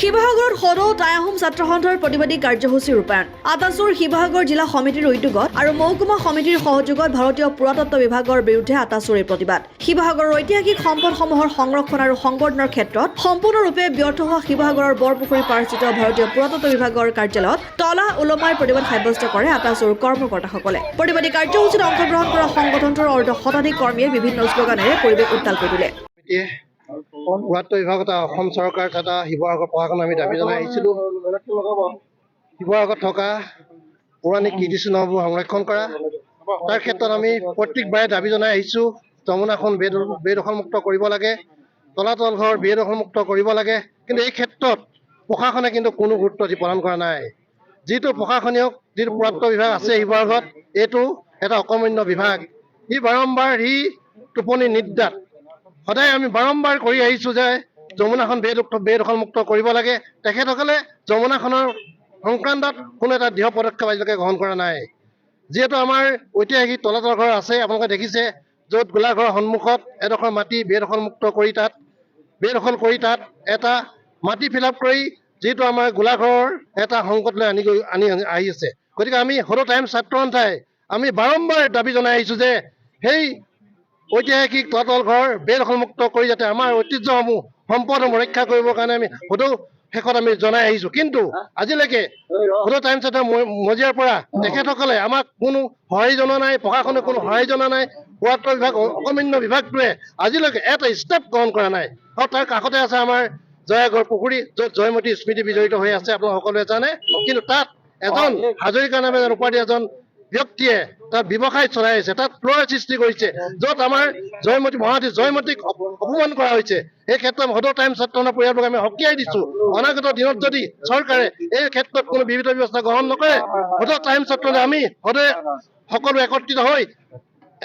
শিৱসাগৰত সদৌ টাই আহোম ছাত্ৰ সন্থাৰ প্ৰতিবাদী কাৰ্যসূচী ৰূপায়ণ আটাচুৰ শিৱসাগৰ জিলা সমিতিৰ উদ্যোগত আৰু মহকুমা সমিতিৰ সহযোগত ভাৰতীয় পুৰাতত্ব বিভাগৰ বিৰুদ্ধে আটাচুৰ এই প্ৰতিবাদ শিৱসাগৰৰ ঐতিহাসিক সম্পদসমূহৰ সংৰক্ষণ আৰু সংবৰ্ধনৰ ক্ষেত্ৰত সম্পূৰ্ণৰূপে ব্যৰ্থ হোৱা শিৱসাগৰৰ বৰপুখুৰী পাৰস্থিত ভাৰতীয় পুৰাতত্ব বিভাগৰ কাৰ্যালয়ত তলা ওলমাই প্ৰতিবাদ সাব্যস্ত কৰে আটাচুৰ কৰ্মকৰ্তাসকলে প্ৰতিবাদী কাৰ্যসূচীত অংশগ্ৰহণ কৰা সংগঠনটোৰ অৰ্ধ শতাধিক কৰ্মীয়ে বিভিন্ন শ্লোগানেৰে পৰিৱেশ উত্তাল কৰি তোলে। পুৰাতত্ব বিভাগত অসম চৰকাৰ তথা শিৱসাগৰ প্ৰশাসন আমি দাবী জনাই আহিছিলোঁ। শিৱসাগৰত থকা পৌৰাণিক কীৰ্তিচিহ্নবোৰ সংৰক্ষণ কৰা তাৰ ক্ষেত্ৰত আমি প্ৰত্যেকবাৰে দাবী জনাই আহিছোঁ। যমুনাখন বেদখলমুক্ত কৰিব লাগে, তলাতল ঘৰ বেদখলমুক্ত কৰিব লাগে, কিন্তু এই ক্ষেত্ৰত প্ৰশাসনে কিন্তু কোনো গুৰুত্ব দি প্ৰদান কৰা নাই। যিটো প্ৰশাসনীয় যিটো পুৰাতত্ব বিভাগ আছে শিৱসাগৰত, এইটো এটা অকৰ্মণ্য বিভাগ। ই বাৰম্বাৰ টোপনি নিদ্ৰাত সদায় আমি বাৰম্বাৰ কৰি আহিছোঁ যে যমুনাখন বেদখলমুক্ত কৰিব লাগে। তেখেতসকলে যমুনাখনৰ সংক্ৰান্তত কোনো এটা দৃঢ় পদক্ষেপ আজিলৈকে গ্ৰহণ কৰা নাই। যিহেতু আমাৰ ঐতিহাসিক তলাতল ঘৰ আছে, আপোনালোকে দেখিছে, য'ত গোলাঘৰৰ সন্মুখত এডোখৰ মাটি বেদখলমুক্ত কৰি বেদখল কৰি তাত এটা মাটি ফিল আপ কৰি যিটো আমাৰ গোলাঘৰৰ এটা সংকটলৈ আনি আহি আছে। গতিকে আমি সদৌ টাইম ছাত্ৰ সন্থাই আমি বাৰম্বাৰ দাবী জনাই আহিছোঁ যে সেই ঐতিহাসিক তলাতল ঘৰ বেদখলমুক্ত কৰি যাতে আমাৰ ঐতিহ্যসমূহ সম্পদসমূহ ৰক্ষা কৰিবৰ কাৰণে আমি সদৌ শেষত আমি জনাই আহিছোঁ। কিন্তু আজিলৈকে সদৌ টাইম ছাত্ৰৰ মজিয়াৰ পৰা তেখেতসকলে আমাক কোনো সঁহাৰি জনোৱা নাই, প্ৰশাসনে কোনো সঁহাৰি জনোৱা নাই। পুৰাতত্ব বিভাগ অকৰ্মণ্য বিভাগটোৱে আজিলৈকে এটা ষ্টেপ গ্ৰহণ কৰা নাই। আৰু তাৰ কাষতে আছে আমাৰ জয়াগড় পুখুৰী, য'ত জয়মতী স্মৃতি বিজড়িত হৈ আছে, আপোনালোক সকলোৱে জানে। কিন্তু তাত এজন হাজৰিকা নামে উপাধি এজন ব্যক্তিয়ে তাত ব্যৱসায় চলাই আছে, তাত ফ্ল'ৰ সৃষ্টি কৰিছে, য'ত আমাৰ মহাৰাণী জয়মতীক অপমান কৰা হৈছে। এই ক্ষেত্ৰত সদৌ টাইম ছাত্ৰ সন্থাৰ পৰিয়ালক আমি সকীয়াই দিছোঁ। অনাগত দিনত যদি চৰকাৰে এই ক্ষেত্ৰত কোনো বিহিত ব্যৱস্থা গ্ৰহণ নকৰে, সদৌ টাইম ছাত্ৰলৈ আমি সদায় সকলো একত্ৰিত হৈ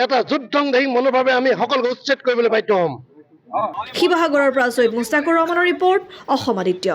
এটা যুদ্ধংদেহী মনোভাৱে আমি সকলোকে উচ্ছেদ কৰিবলৈ বাধ্য হ'ম। শিৱসাগৰৰ পৰা ছৈয়দ মুস্তাকুৰ ৰহমানৰ ৰিপৰ্ট, অসম আদিত্য।